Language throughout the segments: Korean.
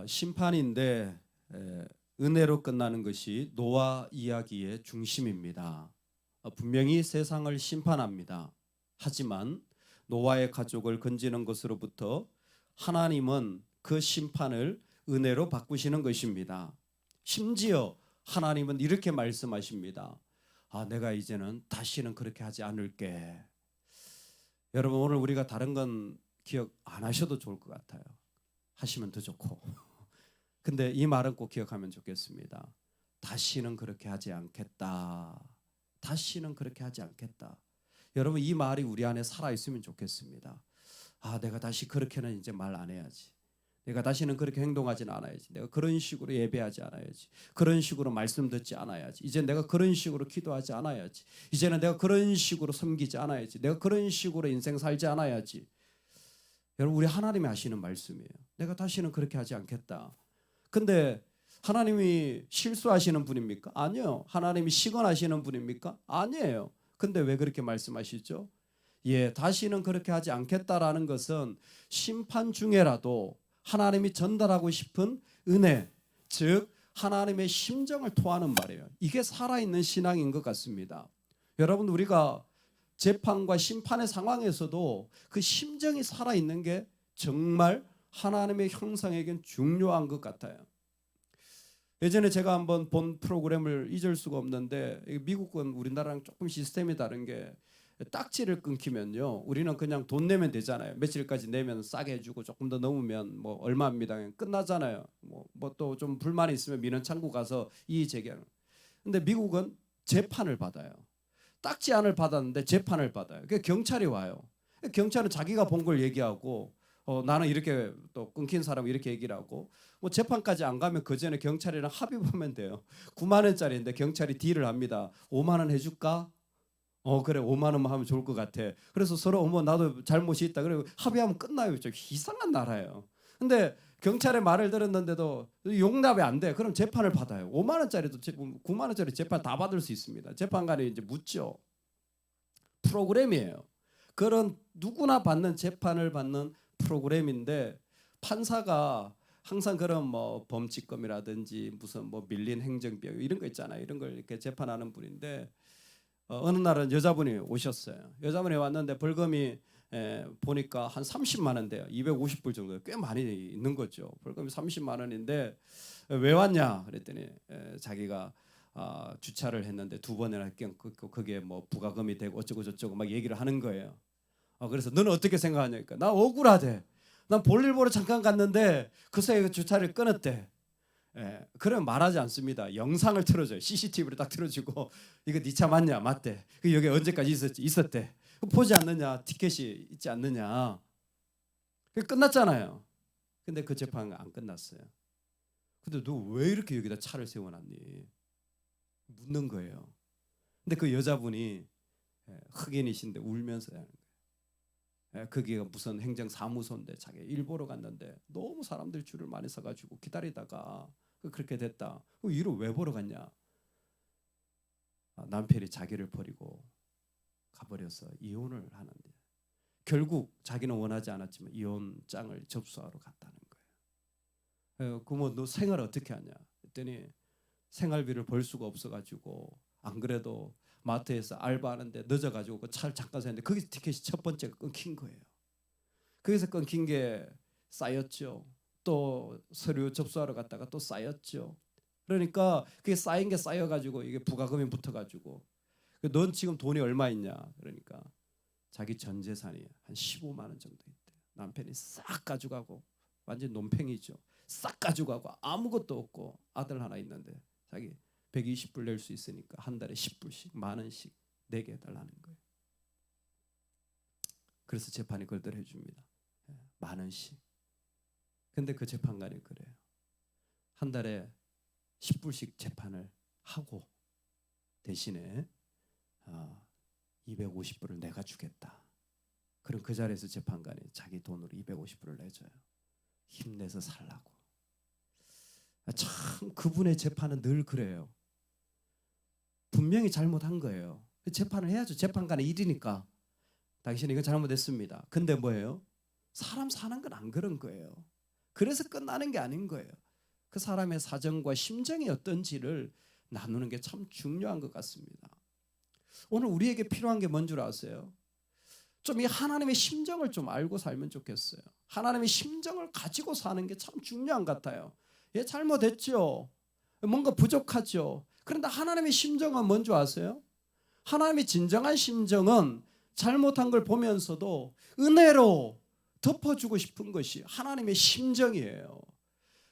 심판인데 은혜로 끝나는 것이 노아 이야기의 중심입니다. 분명히 세상을 심판합니다. 하지만 노아의 가족을 건지는 것으로부터 하나님은 그 심판을 은혜로 바꾸시는 것입니다. 심지어 하나님은 이렇게 말씀하십니다. 내가 이제는 다시는 그렇게 하지 않을게. 여러분, 오늘 우리가 다른 건 기억 안 하셔도 좋을 것 같아요. 하시면 더 좋고. 근데 이 말은 꼭 기억하면 좋겠습니다. 다시는 그렇게 하지 않겠다. 다시는 그렇게 하지 않겠다. 여러분, 이 말이 우리 안에 살아있으면 좋겠습니다. 내가 다시 그렇게는 이제 말 안 해야지. 내가 다시는 그렇게 행동하지는 않아야지. 내가 그런 식으로 예배하지 않아야지. 그런 식으로 말씀 듣지 않아야지. 이제 내가 그런 식으로 기도하지 않아야지. 이제는 내가 그런 식으로 섬기지 않아야지. 내가 그런 식으로 인생 살지 않아야지. 여러분, 우리 하나님이 하시는 말씀이에요. 내가 다시는 그렇게 하지 않겠다. 근데 하나님이 실수하시는 분입니까? 아니요. 하나님이 시건하시는 분입니까? 아니에요. 근데 왜 그렇게 말씀하시죠? 다시는 그렇게 하지 않겠다라는 것은 심판 중에라도 하나님이 전달하고 싶은 은혜, 즉 하나님의 심정을 토하는 말이에요. 이게 살아있는 신앙인 것 같습니다. 여러분, 우리가 재판과 심판의 상황에서도 그 심정이 살아있는 게 정말 하나님의 형상에겐 중요한 것 같아요. 예전에 제가 한번 본 프로그램을 잊을 수가 없는데, 미국은 우리나라랑 조금 시스템이 다른 게 딱지를 끊기면요, 우리는 그냥 돈 내면 되잖아요. 며칠까지 내면 싸게 해주고 조금 더 넘으면 뭐 얼마입니다. 끝나잖아요. 뭐 또 좀 불만이 있으면 민원 창구 가서 이의 제기하는. 근데 미국은 재판을 받아요. 딱지안을 받았는데 재판을 받아요. 그러니까 경찰이 와요. 경찰은 자기가 본 걸 얘기하고 나는 이렇게 또 끊긴 사람은 이렇게 얘기를 하고 뭐 재판까지 안 가면 그 전에 경찰이랑 합의 보면 돼요. 9만 원짜리인데 경찰이 딜을 합니다. 5만 원 해줄까? 그래 5만 원만 하면 좋을 것 같아. 그래서 서로 나도 잘못이 있다. 그리고 합의하면 끝나요. 좀 이상한 나라예요. 근데 경찰의 말을 들었는데도 용납이 안 돼. 그럼 재판을 받아요. 5만 원짜리도 9만 원짜리 재판 다 받을 수 있습니다. 재판관이 이제 묻죠. 프로그램이에요. 그런 누구나 받는 재판을 받는 프로그램인데, 판사가 항상 그런 뭐 범칙금이라든지 무슨 뭐 밀린 행정비용 이런 거 있잖아요. 이런 걸 이렇게 재판하는 분인데, 어느 날은 여자분이 오셨어요. 여자분이 왔는데 벌금이 보니까 한 30만 원 돼요. 250불 정도. 꽤 많이 있는 거죠. 벌금이 30만 원인데 왜 왔냐 그랬더니 자기가 주차를 했는데 2번이나 그게 뭐 부가금이 되고 어쩌고 저쩌고 막 얘기를 하는 거예요. 그래서 너는 어떻게 생각하냐니까, 나 억울하대. 난 볼일 보러 잠깐 갔는데 그 사이에 주차를 끊었대. 그러면 말하지 않습니다. 영상을 틀어줘요. CCTV를 딱 틀어주고 이거 네 차 맞냐? 맞대. 여기 언제까지 있었대. 보지 않느냐? 티켓이 있지 않느냐? 끝났잖아요. 근데 그 재판은 안 끝났어요. 근데 너 왜 이렇게 여기다 차를 세워놨니? 묻는 거예요. 근데 그 여자분이 흑인이신데 울면서 하는 거예요. 그게 무슨 행정사무소인데 자기 일 보러 갔는데 너무 사람들 줄을 많이 서가지고 기다리다가 그렇게 됐다. 일을 왜 보러 갔냐? 남편이 자기를 버리고 가버려서 이혼을 하는데, 결국 자기는 원하지 않았지만 이혼장을 접수하러 갔다는 거예요. 그러면 너 생활 어떻게 하냐? 그랬더니 생활비를 벌 수가 없어가지고 안 그래도 마트에서 알바하는데 늦어가지고 그 차를 잠깐 샀는데 거기서 티켓이 첫 번째가 끊긴 거예요. 거기서 끊긴 게 쌓였죠. 또 서류 접수하러 갔다가 또 쌓였죠. 그러니까 그게 쌓인 게 쌓여가지고 이게 부가금이 붙어가지고, 넌 지금 돈이 얼마 있냐? 그러니까 자기 전 재산이 한 15만 원 정도 있대요. 남편이 싹 가져가고, 완전 논팽이죠. 싹 가져가고 아무것도 없고 아들 하나 있는데 자기 120불 낼 수 있으니까 한 달에 10불씩 만 원씩 내게 해달라는 거예요. 그래서 재판이 그걸 해줍니다. 만 원씩. 근데 그 재판관이 그래요. 한 달에 10불씩 재판을 하고 대신에 250불을 내가 주겠다. 그럼 그 자리에서 재판관이 자기 돈으로 250불을 내줘요. 힘내서 살라고. 참 그분의 재판은 늘 그래요. 분명히 잘못한 거예요. 재판을 해야죠. 재판관의 일이니까. 당신이 이거 잘못했습니다. 근데 뭐예요? 사람 사는 건 안 그런 거예요. 그래서 끝나는 게 아닌 거예요. 그 사람의 사정과 심정이 어떤지를 나누는 게 참 중요한 것 같습니다. 오늘 우리에게 필요한 게 뭔 줄 아세요? 좀 이 하나님의 심정을 좀 알고 살면 좋겠어요. 하나님의 심정을 가지고 사는 게 참 중요한 것 같아요. 예, 잘못했죠. 뭔가 부족하죠. 그런데 하나님의 심정은 뭔 줄 아세요? 하나님의 진정한 심정은 잘못한 걸 보면서도 은혜로 덮어주고 싶은 것이 하나님의 심정이에요.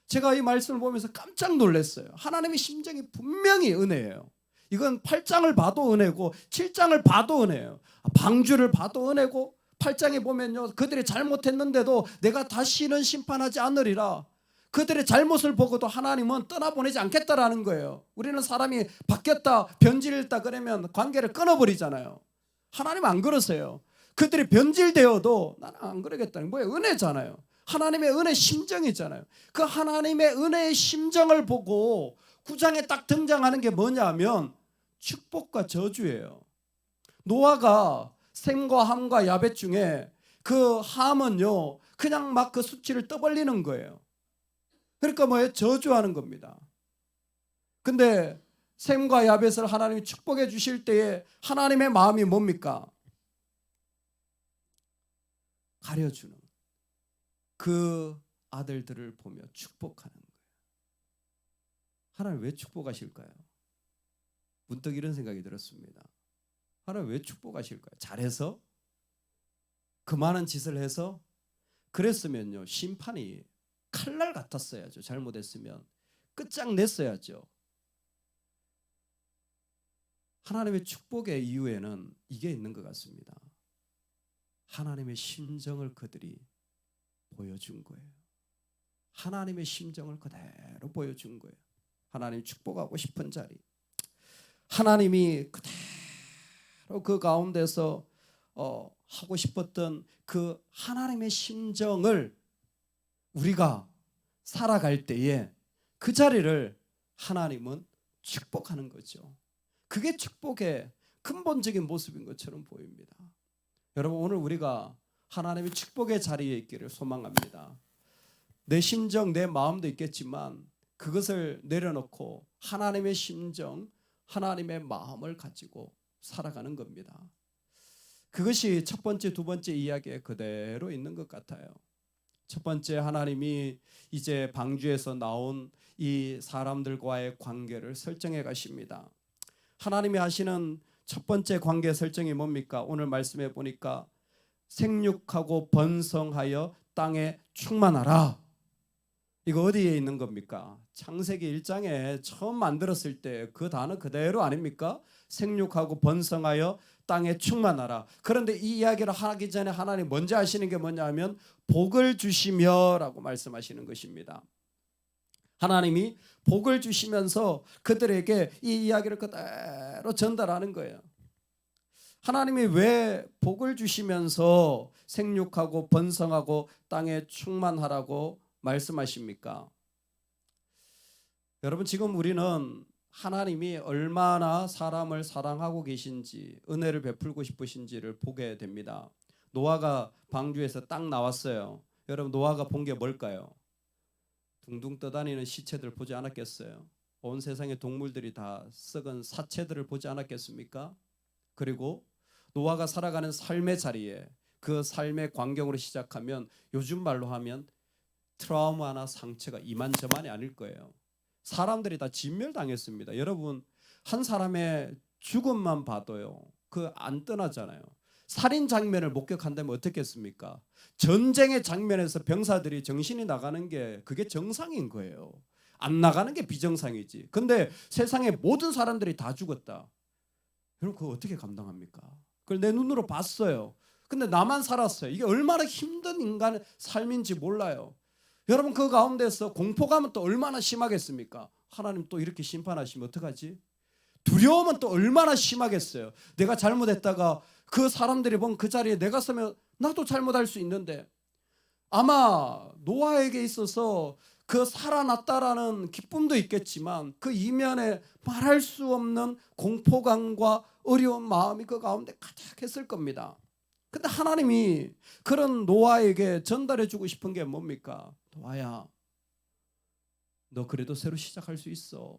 제가 이 말씀을 보면서 깜짝 놀랐어요. 하나님의 심정이 분명히 은혜예요. 이건 8장을 봐도 은혜고 7장을 봐도 은혜예요. 방주를 봐도 은혜고 8장에 보면요, 그들이 잘못했는데도 내가 다시는 심판하지 않으리라. 그들의 잘못을 보고도 하나님은 떠나보내지 않겠다라는 거예요. 우리는 사람이 바뀌었다, 변질했다 그러면 관계를 끊어버리잖아요. 하나님은 안 그러세요. 그들이 변질되어도 나는 안 그러겠다는 거예요. 은혜잖아요. 하나님의 은혜 심정이잖아요. 그 하나님의 은혜의 심정을 보고 9장에 딱 등장하는 게 뭐냐면 축복과 저주예요. 노아가 셈과 함과 야벳 중에 그 함은요, 그냥 막 그 수치를 떠벌리는 거예요. 그러니까 뭐예요? 저주하는 겁니다. 근데 셈과 야벳을 하나님이 축복해 주실 때에 하나님의 마음이 뭡니까? 가려주는, 그 아들들을 보며 축복하는 거예요. 하나님 왜 축복하실까요? 문득 이런 생각이 들었습니다. 하나님 왜 축복하실까요? 잘해서? 그 많은 짓을 해서? 그랬으면요, 심판이 칼날 같았어야죠. 잘못했으면 끝장냈어야죠. 하나님의 축복의 이유에는 이게 있는 것 같습니다. 하나님의 심정을 그들이 보여준 거예요. 하나님의 심정을 그대로 보여준 거예요. 하나님 축복하고 싶은 자리, 하나님이 그대로 그 가운데서 하고 싶었던 그 하나님의 심정을 우리가 살아갈 때에 그 자리를 하나님은 축복하는 거죠. 그게 축복의 근본적인 모습인 것처럼 보입니다. 여러분, 오늘 우리가 하나님의 축복의 자리에 있기를 소망합니다. 내 심정, 내 마음도 있겠지만 그것을 내려놓고 하나님의 심정, 하나님의 마음을 가지고 살아가는 겁니다. 그것이 첫 번째, 두 번째 이야기에 그대로 있는 것 같아요. 첫 번째, 하나님이 이제 방주에서 나온 이 사람들과의 관계를 설정해 가십니다. 하나님이 하시는 첫 번째 관계 설정이 뭡니까? 오늘 말씀해 보니까 생육하고 번성하여 땅에 충만하라. 이거 어디에 있는 겁니까? 창세기 1장에 처음 만들었을 때 그 단어 그대로 아닙니까? 생육하고 번성하여 땅에 충만하라. 그런데 이 이야기를 하기 전에 하나님 먼저 하시는 게 뭐냐면 복을 주시며 라고 말씀하시는 것입니다. 하나님이 복을 주시면서 그들에게 이 이야기를 그대로 전달하는 거예요. 하나님이 왜 복을 주시면서 생육하고 번성하고 땅에 충만하라고 말씀하십니까? 여러분, 지금 우리는 하나님이 얼마나 사람을 사랑하고 계신지, 은혜를 베풀고 싶으신지를 보게 됩니다. 노아가 방주에서 딱 나왔어요. 여러분, 노아가 본 게 뭘까요? 둥둥 떠다니는 시체들 보지 않았겠어요? 온 세상의 동물들이 다 썩은 사체들을 보지 않았겠습니까? 그리고 노아가 살아가는 삶의 자리에, 그 삶의 광경으로 시작하면 요즘 말로 하면 트라우마나 상처가 이만저만이 아닐 거예요. 사람들이 다 진멸당했습니다. 여러분, 한 사람의 죽음만 봐도요, 그 안 떠나잖아요. 살인 장면을 목격한다면 어떻겠습니까? 전쟁의 장면에서 병사들이 정신이 나가는 게 그게 정상인 거예요. 안 나가는 게 비정상이지. 근데 세상의 모든 사람들이 다 죽었다. 여러분, 그거 어떻게 감당합니까? 그걸 내 눈으로 봤어요. 근데 나만 살았어요. 이게 얼마나 힘든 인간의 삶인지 몰라요. 여러분, 그 가운데서 공포감은 또 얼마나 심하겠습니까? 하나님 또 이렇게 심판하시면 어떡하지? 두려움은 또 얼마나 심하겠어요. 내가 잘못했다가 그 사람들이 본 그 자리에 내가 서면 나도 잘못할 수 있는데, 아마 노아에게 있어서 그 살아났다라는 기쁨도 있겠지만 그 이면에 말할 수 없는 공포감과 어려운 마음이 그 가운데 가득했을 겁니다. 근데 하나님이 그런 노아에게 전달해 주고 싶은 게 뭡니까? 노아야, 너 그래도 새로 시작할 수 있어.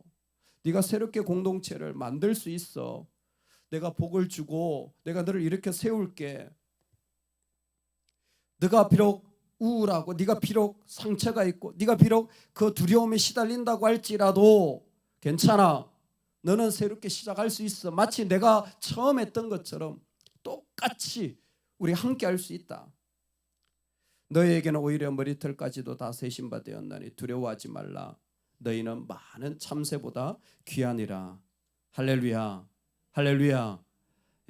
네가 새롭게 공동체를 만들 수 있어. 내가 복을 주고 내가 너를 이렇게 세울게. 네가 비록 우울하고 네가 비록 상처가 있고 네가 비록 그 두려움에 시달린다고 할지라도 괜찮아. 너는 새롭게 시작할 수 있어. 마치 내가 처음 했던 것처럼 똑같이 우리 함께 할 수 있다. 너희에게는 오히려 머리털까지도 다 세신 바 되었나니 두려워하지 말라. 너희는 많은 참새보다 귀하니라. 할렐루야, 할렐루야.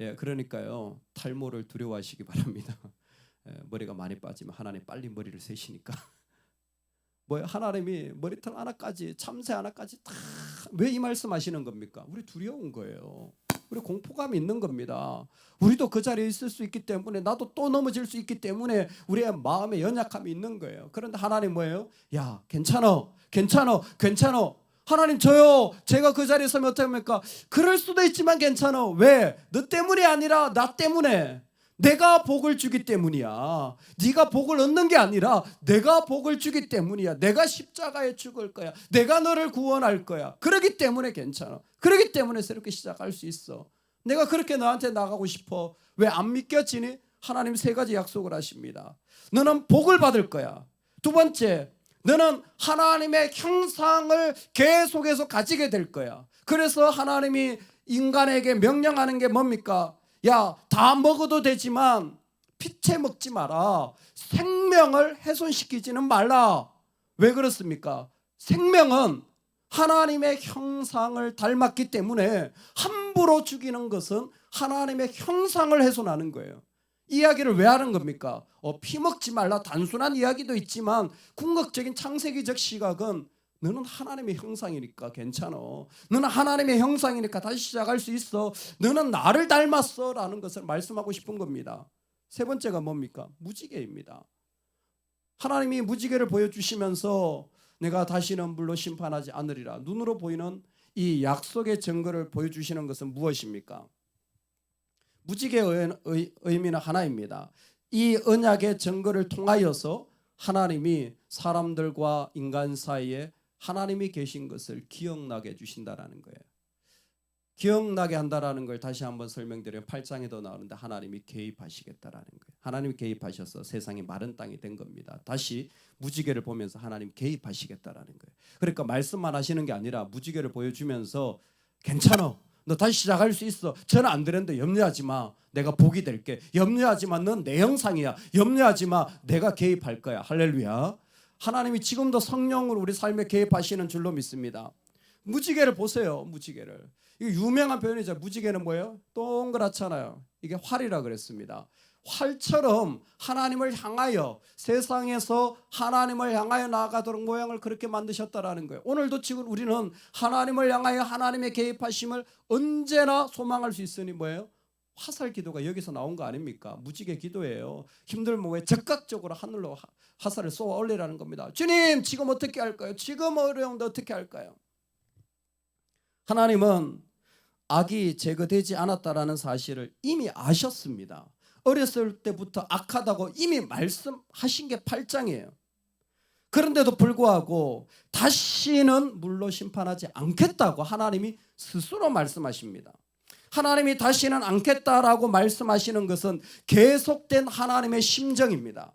예, 그러니까요, 탈모를 두려워하시기 바랍니다. 예, 머리가 많이 빠지면 하나님 빨리 머리를 세시니까. 뭐 하나님이 머리털 하나까지, 참새 하나까지 다 왜 이 말씀하시는 겁니까? 우리 두려운 거예요. 우리 공포감이 있는 겁니다. 우리도 그 자리에 있을 수 있기 때문에, 나도 또 넘어질 수 있기 때문에 우리의 마음에 연약함이 있는 거예요. 그런데 하나님 뭐예요? 야, 괜찮아, 괜찮아, 괜찮아. 하나님 저요, 제가 그 자리에 서면 어떻게 합니까? 그럴 수도 있지만 괜찮아. 왜? 너 때문이 아니라 나 때문에. 내가 복을 주기 때문이야. 네가 복을 얻는 게 아니라 내가 복을 주기 때문이야. 내가 십자가에 죽을 거야. 내가 너를 구원할 거야. 그렇기 때문에 괜찮아. 그렇기 때문에 새롭게 시작할 수 있어. 내가 그렇게 너한테 나가고 싶어. 왜 안 믿겨지니? 하나님 세 가지 약속을 하십니다. 너는 복을 받을 거야. 두 번째, 너는 하나님의 형상을 계속해서 가지게 될 거야. 그래서 하나님이 인간에게 명령하는 게 뭡니까? 야, 다 먹어도 되지만 피채 먹지 마라. 생명을 훼손시키지는 말라. 왜 그렇습니까? 생명은 하나님의 형상을 닮았기 때문에 함부로 죽이는 것은 하나님의 형상을 훼손하는 거예요. 이 이야기를 왜 하는 겁니까? 피 먹지 말라, 단순한 이야기도 있지만 궁극적인 창세기적 시각은 너는 하나님의 형상이니까 괜찮아. 너는 하나님의 형상이니까 다시 시작할 수 있어. 너는 나를 닮았어 라는 것을 말씀하고 싶은 겁니다. 세 번째가 뭡니까? 무지개입니다. 하나님이 무지개를 보여주시면서 내가 다시는 물로 심판하지 않으리라, 눈으로 보이는 이 약속의 증거를 보여주시는 것은 무엇입니까? 무지개의 의미는 하나입니다. 이 언약의 증거를 통하여서 하나님이 사람들과 인간 사이에 하나님이 계신 것을 기억나게 해주신다라는 거예요. 기억나게 한다라는 걸 다시 한번 설명드리면 8장에도 나오는데 하나님이 개입하시겠다라는 거예요. 하나님이 개입하셔서 세상이 마른 땅이 된 겁니다. 다시 무지개를 보면서 하나님 개입하시겠다라는 거예요. 그러니까 말씀만 하시는 게 아니라 무지개를 보여주면서 괜찮아, 너 다시 시작할 수 있어. 저는 안 되는데 염려하지 마. 내가 복이 될게. 염려하지 마. 넌 내 형상이야. 염려하지 마. 내가 개입할 거야. 할렐루야. 하나님이 지금도 성령으로 우리 삶에 개입하시는 줄로 믿습니다. 무지개를 보세요. 무지개를. 이거 유명한 표현이죠. 무지개는 뭐예요? 동그랗잖아요. 이게 활이라 그랬습니다. 활처럼 하나님을 향하여, 세상에서 하나님을 향하여 나아가도록 모양을 그렇게 만드셨다라는 거예요. 오늘도 지금 우리는 하나님을 향하여 하나님의 개입하심을 언제나 소망할 수 있으니 뭐예요? 화살 기도가 여기서 나온 거 아닙니까? 무지개 기도예요. 힘들면 왜 적극적으로 하늘로 화살을 쏘아 올리라는 겁니다. 주님, 지금 어떻게 할까요? 지금 어려운데 어떻게 할까요? 하나님은 악이 제거되지 않았다라는 사실을 이미 아셨습니다. 어렸을 때부터 악하다고 이미 말씀하신 게 8장이에요. 그런데도 불구하고 다시는 물로 심판하지 않겠다고 하나님이 스스로 말씀하십니다. 하나님이 다시는 않겠다라고 말씀하시는 것은 계속된 하나님의 심정입니다.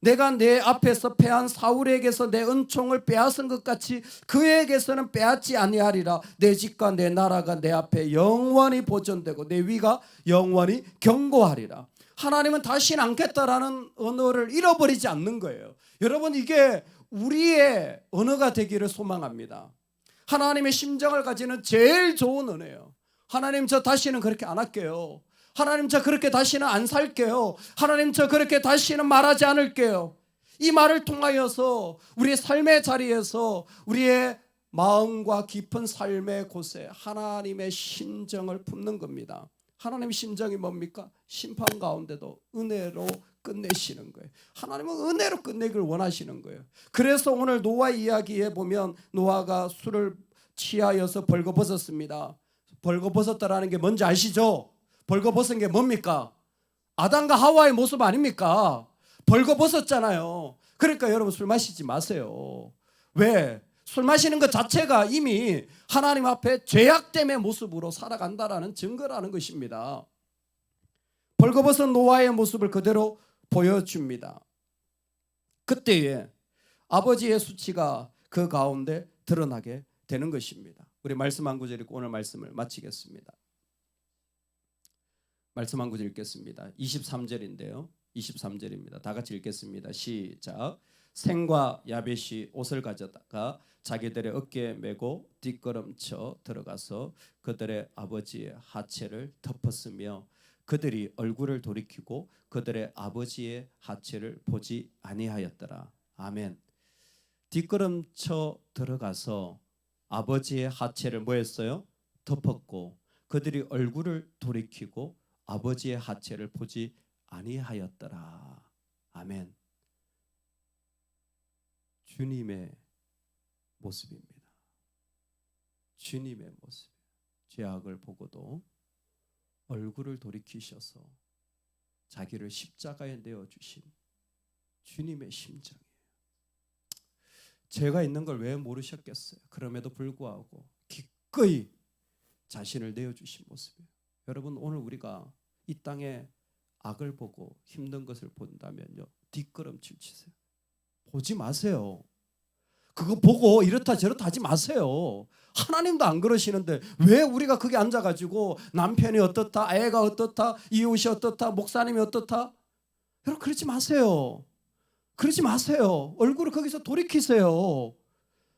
내가 내 앞에서 패한 사울에게서 내 은총을 빼앗은 것 같이 그에게서는 빼앗지 아니하리라. 내 집과 내 나라가 내 앞에 영원히 보존되고 내 위가 영원히 견고하리라. 하나님은 다시는 않겠다라는 언어를 잃어버리지 않는 거예요. 여러분, 이게 우리의 언어가 되기를 소망합니다. 하나님의 심정을 가지는 제일 좋은 언어예요. 하나님, 저 다시는 그렇게 안 할게요. 하나님, 저 그렇게 다시는 안 살게요. 하나님, 저 그렇게 다시는 말하지 않을게요. 이 말을 통하여서 우리의 삶의 자리에서 우리의 마음과 깊은 삶의 곳에 하나님의 심정을 품는 겁니다. 하나님의 심정이 뭡니까? 심판 가운데도 은혜로 끝내시는 거예요. 하나님은 은혜로 끝내기를 원하시는 거예요. 그래서 오늘 노아 이야기에 보면 노아가 술을 취하여서 벌거벗었습니다. 벌거벗었다라는 게 뭔지 아시죠? 벌거벗은 게 뭡니까? 아담과 하와의 모습 아닙니까? 벌거벗었잖아요. 그러니까 여러분 술 마시지 마세요. 왜? 술 마시는 것 자체가 이미 하나님 앞에 죄악됨의 모습으로 살아간다라는 증거라는 것입니다. 벌거벗은 노아의 모습을 그대로 보여줍니다. 그때에 아버지의 수치가 그 가운데 드러나게 되는 것입니다. 우리 말씀 한 구절 읽고 오늘 말씀을 마치겠습니다. 말씀 한 구절 읽겠습니다. 23절인데요. 23절입니다. 다 같이 읽겠습니다. 시작. 생과 야벳이 옷을 가져다가 자기들의 어깨에 메고 뒷걸음쳐 들어가서 그들의 아버지의 하체를 덮었으며 그들이 얼굴을 돌이키고 그들의 아버지의 하체를 보지 아니하였더라. 아멘. 뒷걸음쳐 들어가서 아버지의 하체를 뭐 했어요? 덮었고 그들이 얼굴을 돌이키고 아버지의 하체를 보지 아니하였더라. 아멘. 주님의 모습입니다. 주님의 모습. 죄악을 보고도 얼굴을 돌이키셔서 자기를 십자가에 내어주신 주님의 심정이에요. 죄가 있는 걸 왜 모르셨겠어요? 그럼에도 불구하고 기꺼이 자신을 내어주신 모습이에요. 여러분 오늘 우리가 이 땅에 악을 보고 힘든 것을 본다면요, 뒷걸음질 치세요. 보지 마세요. 그거 보고 이렇다 저렇다 하지 마세요. 하나님도 안 그러시는데 왜 우리가 거기 앉아가지고 남편이 어떻다, 애가 어떻다, 이웃이 어떻다, 목사님이 어떻다. 여러분 그러지 마세요. 그러지 마세요. 얼굴을 거기서 돌이키세요.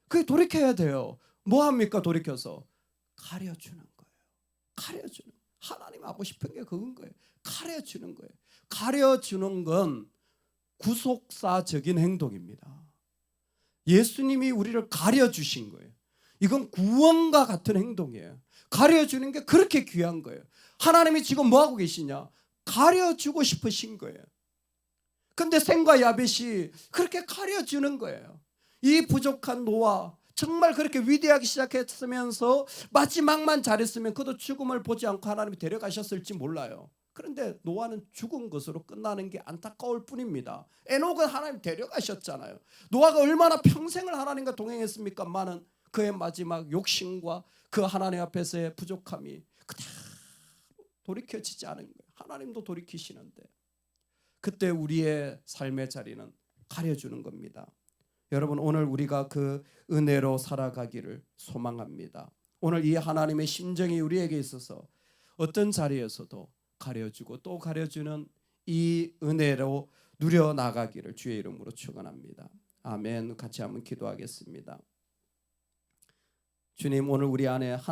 그게 돌이켜야 돼요. 뭐 합니까? 돌이켜서 가려주는 거예요. 가려주는 거예요. 하나님 하고 싶은 게 그건 거예요. 가려주는 거예요. 가려주는 건 구속사적인 행동입니다. 예수님이 우리를 가려주신 거예요. 이건 구원과 같은 행동이에요. 가려주는 게 그렇게 귀한 거예요. 하나님이 지금 뭐 하고 계시냐? 가려주고 싶으신 거예요. 근데 셈과 야벳이 그렇게 가려주는 거예요. 이 부족한 노아 정말 그렇게 위대하게 시작했으면서 마지막만 잘했으면 그도 죽음을 보지 않고 하나님이 데려가셨을지 몰라요. 그런데 노아는 죽은 것으로 끝나는 게 안타까울 뿐입니다. 에녹은 하나님 데려가셨잖아요. 노아가 얼마나 평생을 하나님과 동행했습니까? 많은 그의 마지막 욕심과 그 하나님 앞에서의 부족함이 그대로 돌이켜지지 않은 거예요. 하나님도 돌이키시는데 그때 우리의 삶의 자리는 가려주는 겁니다. 여러분 오늘 우리가 그 은혜로 살아가기를 소망합니다. 오늘 이 하나님의 심정이 우리에게 있어서 어떤 자리에서도 가려주고 또 가려주는 이 은혜로 누려나가기를 주의 이름으로 축원합니다. 아멘. 같이 한번 기도하겠습니다. 주님 오늘 우리 안에